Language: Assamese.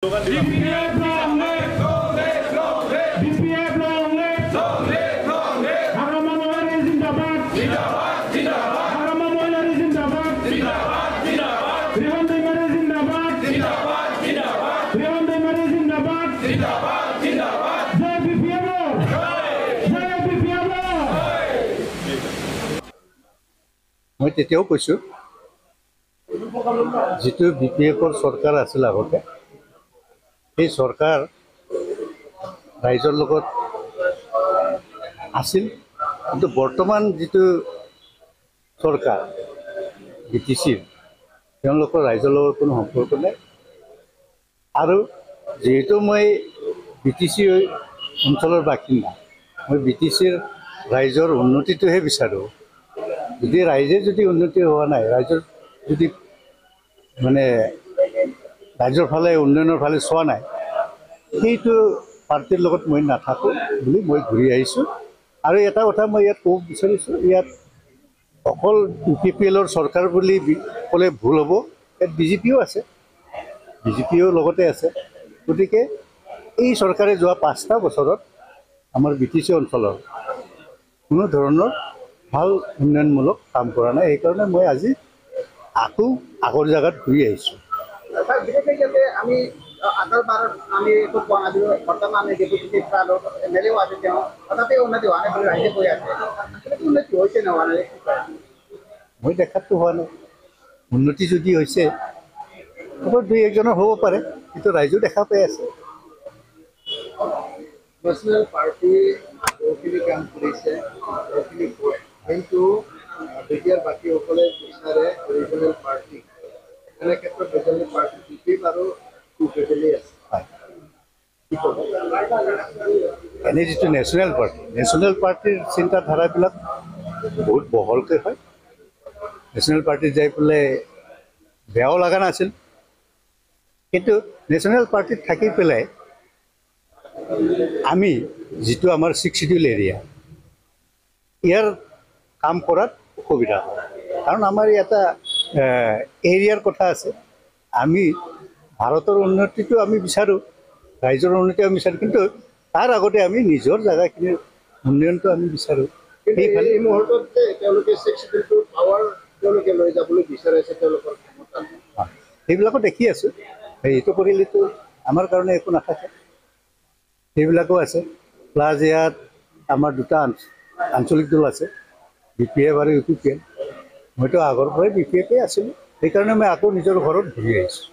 মই তেতিয়াও কৈছোঁ যিটো BPFৰ চৰকাৰ আছিল আগতে সেই চৰকাৰ ৰাইজৰ লগত আছিল কিন্তু বৰ্তমান যিটো চৰকাৰ BTCৰ তেওঁলোকৰ ৰাইজৰ লগত কোনো সম্পৰ্ক নাই আৰু যেহেতু মই BTC অঞ্চলৰ বাসিন্দা মই BTCৰ ৰাইজৰ উন্নতিটোহে বিচাৰোঁ যদি ৰাইজে যদি উন্নতি হোৱা নাই ৰাইজৰ যদি মানে ৰাইজৰ ফালে উন্নয়নৰ ফালে চোৱা নাই সেইটো পাৰ্টিৰ লগত মই নাথাকোঁ বুলি মই ঘূৰি আহিছোঁ আৰু এটা কথা মই ইয়াত ক'ব বিচাৰিছোঁ ইয়াত অকল UPPLৰ চৰকাৰ বুলি ক'লে ভুল হ'ব ইয়াত BJPও আছে BJPও লগতে আছে গতিকে এই চৰকাৰে যোৱা 5টা বছৰত আমাৰ BTC অঞ্চলৰ কোনো ধৰণৰ ভাল উন্নয়নমূলক কাম কৰা নাই সেইকাৰণে মই আজি আকৌ আগৰ জায়গাত ঘূৰি আহিছোঁ আমি আগৰবাৰ আমি একো পোৱা নাছিলোঁ বৰ্তমান আমি ডেপুটি MLA আছে তেওঁ তথাপি উন্নতি হোৱা নাই বুলি ৰাইজে কৈ আছে উন্নতি হৈছে নোহোৱা নাই মই দেখাততো হোৱা নাই উন্নতি যদি হৈছে দুই একজনৰ হ'ব পাৰে কিন্তু ৰাইজেও দেখা পাই আছে নেশ্যনেল পাৰ্টি বহুখিনি কাম কৰিছে বহুখিনি কয় কিন্তু বিটিআৰ বাকীসকলে বিচাৰে ৰিজনেল পাৰ্টি এনে ক্ষেত্ৰত ৰিজনেল পাৰ্টি BJP আৰু UPPL আছে এনে যিটো নেশ্যনেল পাৰ্টিৰ চিন্তাধাৰাবিলাক বহুত বহলকৈ হয় নেশ্যনেল পাৰ্টিত যাই পেলাই বেয়াও লগা নাছিল কিন্তু নেশ্যনেল পাৰ্টিত থাকি পেলাই আমি যিটো আমাৰ 6 শিডিউল এৰিয়া ইয়াৰ কাম কৰাত অসুবিধা হয় কাৰণ আমাৰ এটা এৰিয়াৰ কথা আছে আমি ভাৰতৰ উন্নতিটো আমি বিচাৰোঁ ৰাইজৰ উন্নতি আমি বিচাৰোঁ কিন্তু তাৰ আগতে আমি নিজৰ জাগাখিনিৰ উন্নয়নটো আমি বিচাৰোঁ সেইফালে এই মুহূৰ্তত যে তেওঁলোকে 6 শিডিউলটো পাৱাৰ তেওঁলোকে লৈ যাবলৈ বিচাৰিছে তেওঁলোকৰ ক্ষমতা সেইবিলাকো দেখি আছোঁ এইটো কৰিলেতো আমাৰ কাৰণে একো নাথাকে সেইবিলাকো আছে প্লাছ ইয়াত আমাৰ দুটা আঞ্চলিক দল আছে BPF আৰু UPPL মইতো আগৰ পৰাই BPF আছিলোঁ সেইকাৰণে মই আকৌ নিজৰ ঘৰত ঘূৰি আহিছোঁ